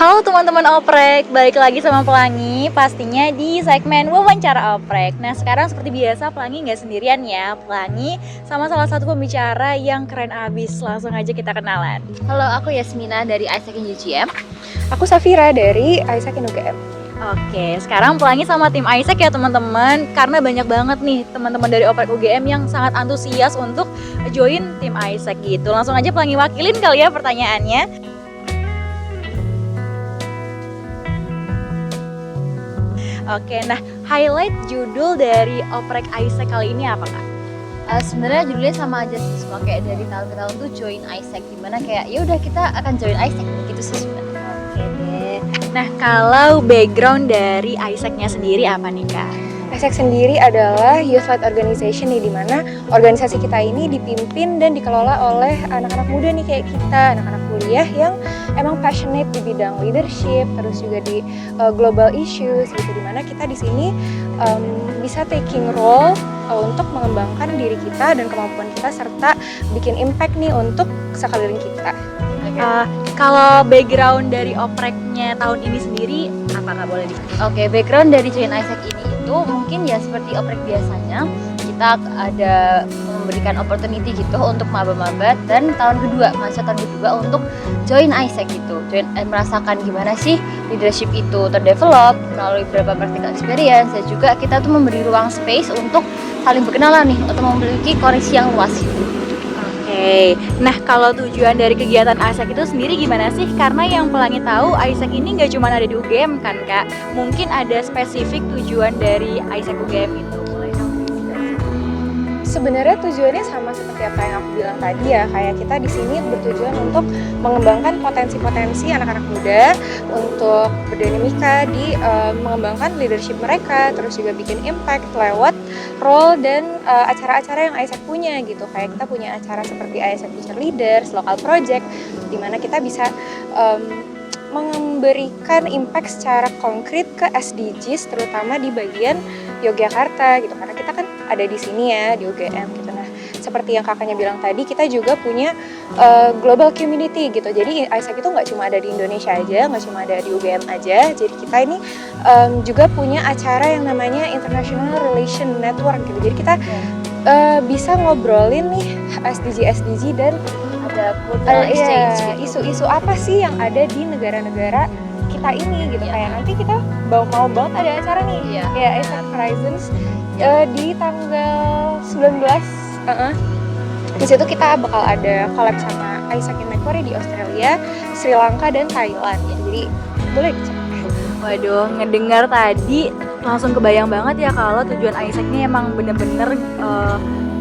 Halo teman-teman Oprek, balik lagi sama Pelangi pastinya di segmen wawancara Oprek. Nah sekarang seperti biasa Pelangi nggak sendirian ya. Pelangi sama salah satu pembicara yang keren abis. Langsung aja kita kenalan. Halo, aku Yasmina dari Isaac in UGM. Aku Safira dari Isaac in UGM. Oke, sekarang Pelangi sama tim Isaac ya teman-teman. Karena banyak banget nih teman-teman dari Oprek UGM yang sangat antusias untuk join tim Isaac gitu. Langsung aja Pelangi wakilin kali ya pertanyaannya. Oke, nah highlight judul dari Oprek Isaac kali ini apa Kak? Sebenarnya judulnya sama aja sih, semua kayak dari tahun ke tahun tuh join Isaac, dimana kayak ya udah kita akan join Isaac gitu sih sebenarnya. Oke deh. Nah kalau background dari Isaac-nya sendiri apa nih Kak? Isaac sendiri adalah youth-led organization nih, di mana organisasi kita ini dipimpin dan dikelola oleh anak-anak muda nih kayak kita, anak-anak kuliah yang emang passionate di bidang leadership, terus juga di global issues gitu, di mana kita di sini bisa taking role untuk mengembangkan diri kita dan kemampuan kita serta bikin impact nih untuk sekeliling kita. Kalau background dari Opreknya tahun ini sendiri apa Kak boleh di? Oke, background dari join Isaac ini itu mungkin ya seperti Oprek biasanya, kita ada memberikan opportunity gitu untuk maba-maba, dan mahasiswa tahun kedua untuk join Isaac gitu, merasakan gimana sih leadership itu terdevelop melalui beberapa practical experience, dan juga kita tuh memberi ruang space untuk saling berkenalan nih, untuk memiliki koneksi yang luas gitu. Oke, nah kalau tujuan dari kegiatan Isaac itu sendiri gimana sih? Karena yang Pelangi tahu Isaac ini nggak cuma ada di UGM kan Kak? Mungkin ada spesifik tujuan dari Isaac UGM itu. Sebenarnya tujuannya sama seperti apa yang aku bilang tadi ya, kayak kita di sini bertujuan untuk mengembangkan potensi-potensi anak-anak muda untuk berdinamika di mengembangkan leadership mereka, terus juga bikin impact lewat role dan acara-acara yang Isaac punya gitu. Kayak kita punya acara seperti Isaac Future Leaders, local project, di mana kita bisa memberikan impact secara konkret ke SDGs, terutama di bagian Yogyakarta gitu, karena kita kan ada di sini ya di UGM gitu. Nah, seperti yang kakaknya bilang tadi, kita juga punya global community gitu. Jadi Isaac itu nggak cuma ada di Indonesia aja, nggak cuma ada di UGM aja. Jadi kita ini juga punya acara yang namanya International Relation Network gitu. Jadi kita bisa ngobrolin nih SDG dan Ada cultural exchange gitu. Isu-isu apa sih yang ada di negara-negara kita ini gitu. Kayak nanti kita mau banget ada acara nih kayak Isaac Horizons di tanggal 19. Di situ kita bakal ada collab sama Isaac in Macquarie di Australia, Sri Lanka dan Thailand. Jadi boleh dicek. Waduh, ngedengar tadi langsung kebayang banget ya kalau tujuan Isaac ini emang bener-bener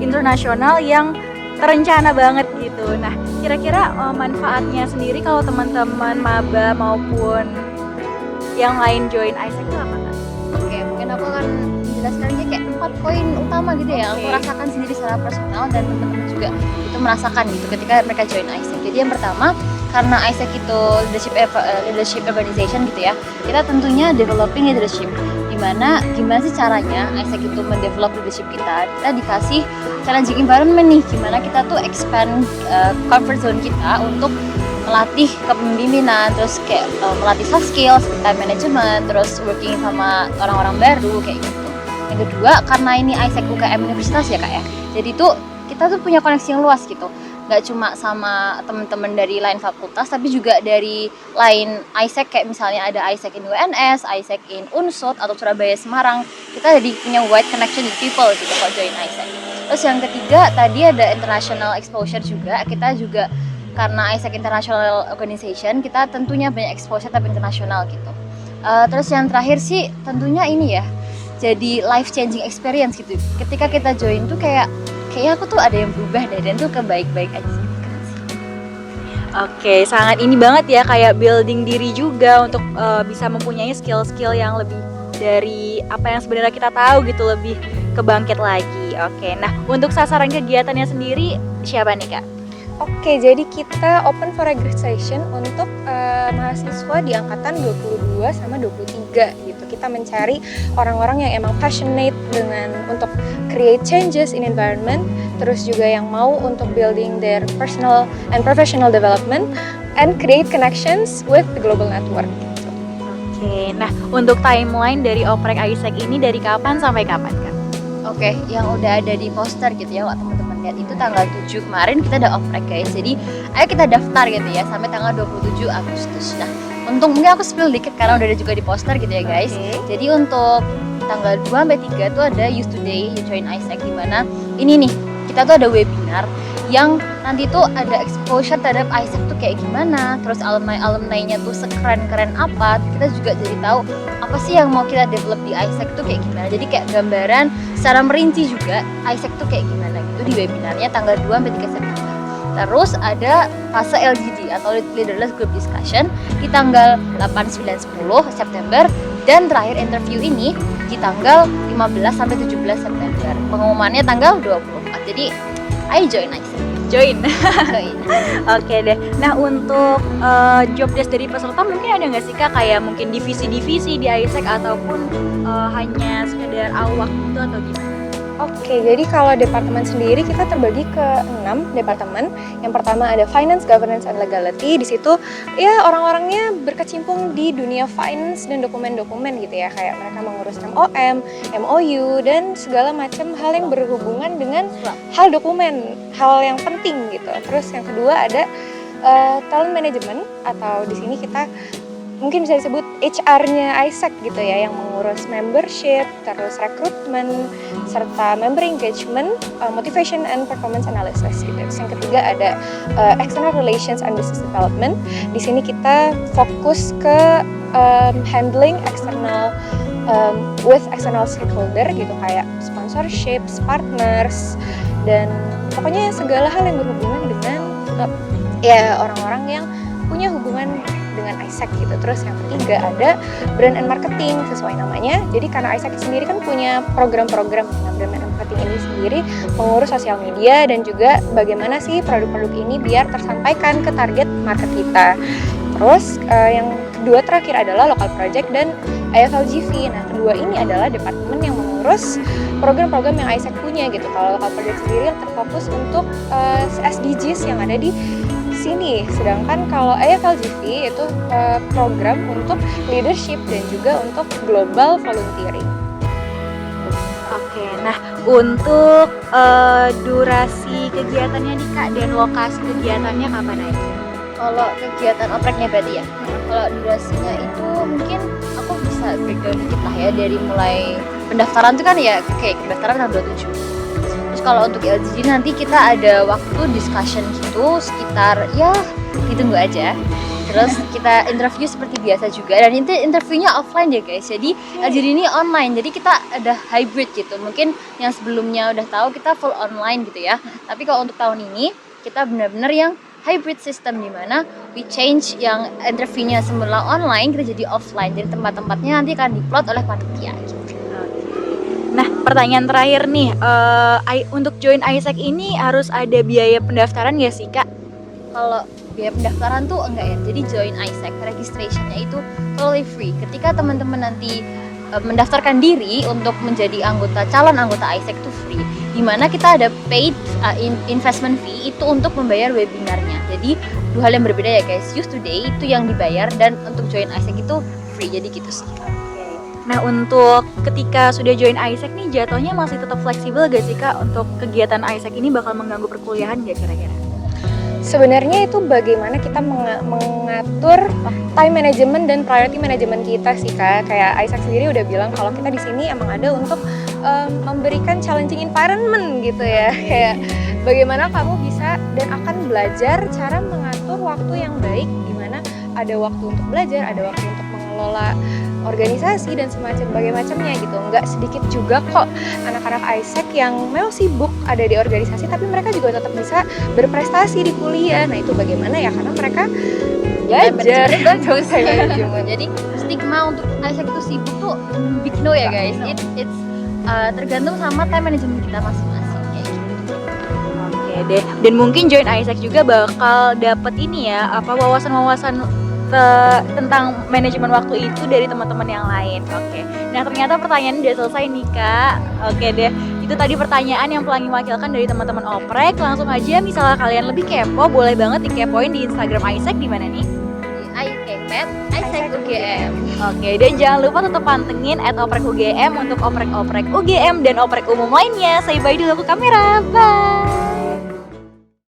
internasional yang terencana banget gitu. Nah, kira-kira manfaatnya sendiri kalau teman-teman maba maupun yang lain join Isaac itu apa Kak? Oke, mungkin aku akan menjelaskan aja kayak 4 poin utama gitu ya, aku rasakan sendiri secara personal dan teman-teman juga itu merasakan gitu ketika mereka join Isaac. Jadi yang pertama, karena Isaac itu leadership organization gitu ya, kita tentunya developing leadership. Gimana sih caranya Isaac itu mendevelop leadership kita dikasih challenging environment nih, gimana kita tuh expand comfort zone kita untuk melatih kepemimpinan, terus kayak melatih soft skills, time management, terus working sama orang-orang baru kayak gitu. Yang kedua, karena ini Isaac UGM Universitas ya Kak ya, jadi tuh kita tuh punya koneksi yang luas gitu, nggak cuma sama teman-teman dari lain fakultas, tapi juga dari lain Isaac, kayak misalnya ada Isaac in UNS, Isaac in Unsud atau Surabaya Semarang. Kita jadi punya wide connection with people gitu kalau join Isaac. Terus yang ketiga tadi ada international exposure juga. Kita juga karena Isaac International Organization, kita tentunya banyak exposure tapi internasional gitu. Terus yang terakhir sih tentunya ini ya, jadi life changing experience gitu. Ketika kita join tuh kayak aku tuh ada yang berubah deh, dan tuh kebaik-baik aja sih. Oke, sangat ini banget ya, kayak building diri juga untuk bisa mempunyai skill-skill yang lebih dari apa yang sebenarnya kita tahu gitu, lebih kebangkit lagi. Oke, nah untuk sasaran kegiatannya sendiri siapa nih Kak? Oke, jadi kita open for registration untuk mahasiswa di angkatan 22 sama 23 gitu. Kita mencari orang-orang yang emang passionate untuk create changes in environment, terus juga yang mau untuk building their personal and professional development, and create connections with the global network. Oke, nah untuk timeline dari oprek Isaac ini dari kapan sampai kapan Kak? Oke, yang udah ada di poster gitu ya, waktu teman-teman lihat itu tanggal 7 kemarin kita udah oprek guys. Jadi ayo kita daftar gitu ya sampai tanggal 27 Agustus. Nah, untung mungkin aku spill dikit karena udah ada juga di poster gitu ya guys. Oke. Jadi untuk tanggal 2 sampai 3 tuh ada Youth Today Join Isaac, di mana ini nih kita tuh ada webinar yang nanti tuh ada exposure terhadap Isaac tuh kayak gimana, terus alumni-nya tuh sekeren-keren apa. Kita juga jadi tahu apa sih yang mau kita develop di Isaac tuh kayak gimana. Jadi kayak gambaran secara merinci juga Isaac tuh kayak gimana gitu di webinarnya tanggal 2 sampai 3 September. Terus ada fase LGD atau Leaderless Group Discussion di tanggal 8, 9, 10 September, dan terakhir interview ini di tanggal 15 sampai 17 September. Pengumumannya tanggal 24. Jadi ayo join Isaac. Join. Join. Oke deh. Nah untuk job desk dari peserta mungkin ada nggak sih Kak kayak mungkin divisi-divisi di Isaac ataupun hanya sekedar awak gitu atau gimana? Oke, jadi kalau departemen sendiri kita terbagi ke 6 departemen. Yang pertama ada Finance, Governance, and Legality. Di situ ya orang-orangnya berkecimpung di dunia finance dan dokumen-dokumen gitu ya. Kayak mereka mengurus MOM, MOU, dan segala macam hal yang berhubungan dengan hal dokumen, hal yang penting gitu. Terus yang kedua ada Talent Management, atau di sini kita mungkin bisa disebut HR-nya Isaac gitu ya, yang mengurus membership, terus rekrutmen, serta member engagement, motivation and performance analysis gitu. Terus yang ketiga ada External Relations and Business Development. Di sini kita fokus ke handling external with external stakeholder gitu, kayak sponsorships, partners, dan pokoknya segala hal yang berhubungan dengan ya orang-orang yang punya hubungan dengan Isaac gitu. Terus yang ketiga ada brand and marketing, sesuai namanya. Jadi karena Isaac sendiri kan punya program-program. Nah, brand and marketing ini sendiri mengurus sosial media dan juga bagaimana sih produk-produk ini biar tersampaikan ke target market kita. Terus yang kedua terakhir adalah local project dan IFLGV. Nah, kedua ini adalah departemen yang mengurus program-program yang Isaac punya gitu. Kalau local project sendiri yang terfokus untuk SDGs yang ada di sini, sedangkan kalau IFLGV itu program untuk leadership dan juga untuk global volunteering. Oke, nah untuk durasi kegiatannya nih Kak dan lokasi kegiatannya kapan aja? Kalau kegiatan opreknya berarti ya. Kalau durasinya itu mungkin aku bisa breakdown dikit lah ya, dari mulai pendaftaran itu kan ya kayak pendaftaran tanggal 27. Terus kalau untuk LGD nanti kita ada waktu discussion gitu sekitar ya ditunggu aja. Terus kita interview seperti biasa juga, dan itu interviewnya offline ya guys. Jadi LGD ini online, jadi kita ada hybrid gitu. Mungkin yang sebelumnya udah tahu kita full online gitu ya. Tapi kalau untuk tahun ini kita benar-benar yang hybrid system, di mana we change yang interviewnya semula online kita jadi offline. Jadi tempat-tempatnya nanti akan diplot oleh panitia gitu. Nah pertanyaan terakhir nih, untuk join Isaac ini harus ada biaya pendaftaran nggak sih Kak? Kalau biaya pendaftaran tuh enggak ya. Jadi join Isaac registrationnya itu totally free. Ketika teman-teman nanti mendaftarkan diri untuk menjadi calon anggota Isaac itu free. Dimana kita ada paid investment fee itu untuk membayar webinarnya. Jadi dua hal yang berbeda ya guys. Youth Today itu yang dibayar, dan untuk join Isaac itu free. Jadi gitu sih. Nah untuk ketika sudah join Isaac nih jatuhnya masih tetap fleksibel gak sih Kak? Untuk kegiatan Isaac ini bakal mengganggu perkuliahan gak kira-kira? Sebenarnya itu bagaimana kita mengatur time management dan priority management kita sih Kak. Kayak Isaac sendiri udah bilang kalau kita di sini emang ada untuk memberikan challenging environment gitu ya. Kayak bagaimana kamu bisa dan akan belajar cara mengatur waktu yang baik, di mana ada waktu untuk belajar, ada waktu untuk mengelola organisasi dan macamnya gitu. Nggak sedikit juga kok anak-anak Isaac yang memang sibuk ada di organisasi, tapi mereka juga tetap bisa berprestasi di kuliah. Nah itu bagaimana ya, karena mereka belajar. Jadi stigma untuk Isaac itu sibuk tuh big no ya guys. It's tergantung sama time management kita masing-masing kayak gitu. Oke deh. Dan mungkin join Isaac juga bakal dapet ini ya, wawasan-wawasan tentang manajemen waktu itu dari teman-teman yang lain. Oke. Nah ternyata pertanyaan udah selesai nih Kak. Oke deh. Itu Itu tadi pertanyaan yang pelangi wakilkan dari teman-teman Oprek. Langsung aja, misalnya kalian lebih kepo, boleh banget dikepoin di Instagram Isaac di mana nih? Di IKPET, Isaac UGM. Oke, dan jangan lupa tetap pantengin @oprek UGM untuk oprek-oprek UGM dan oprek umum lainnya. Say bye dulu ke kamera, bye!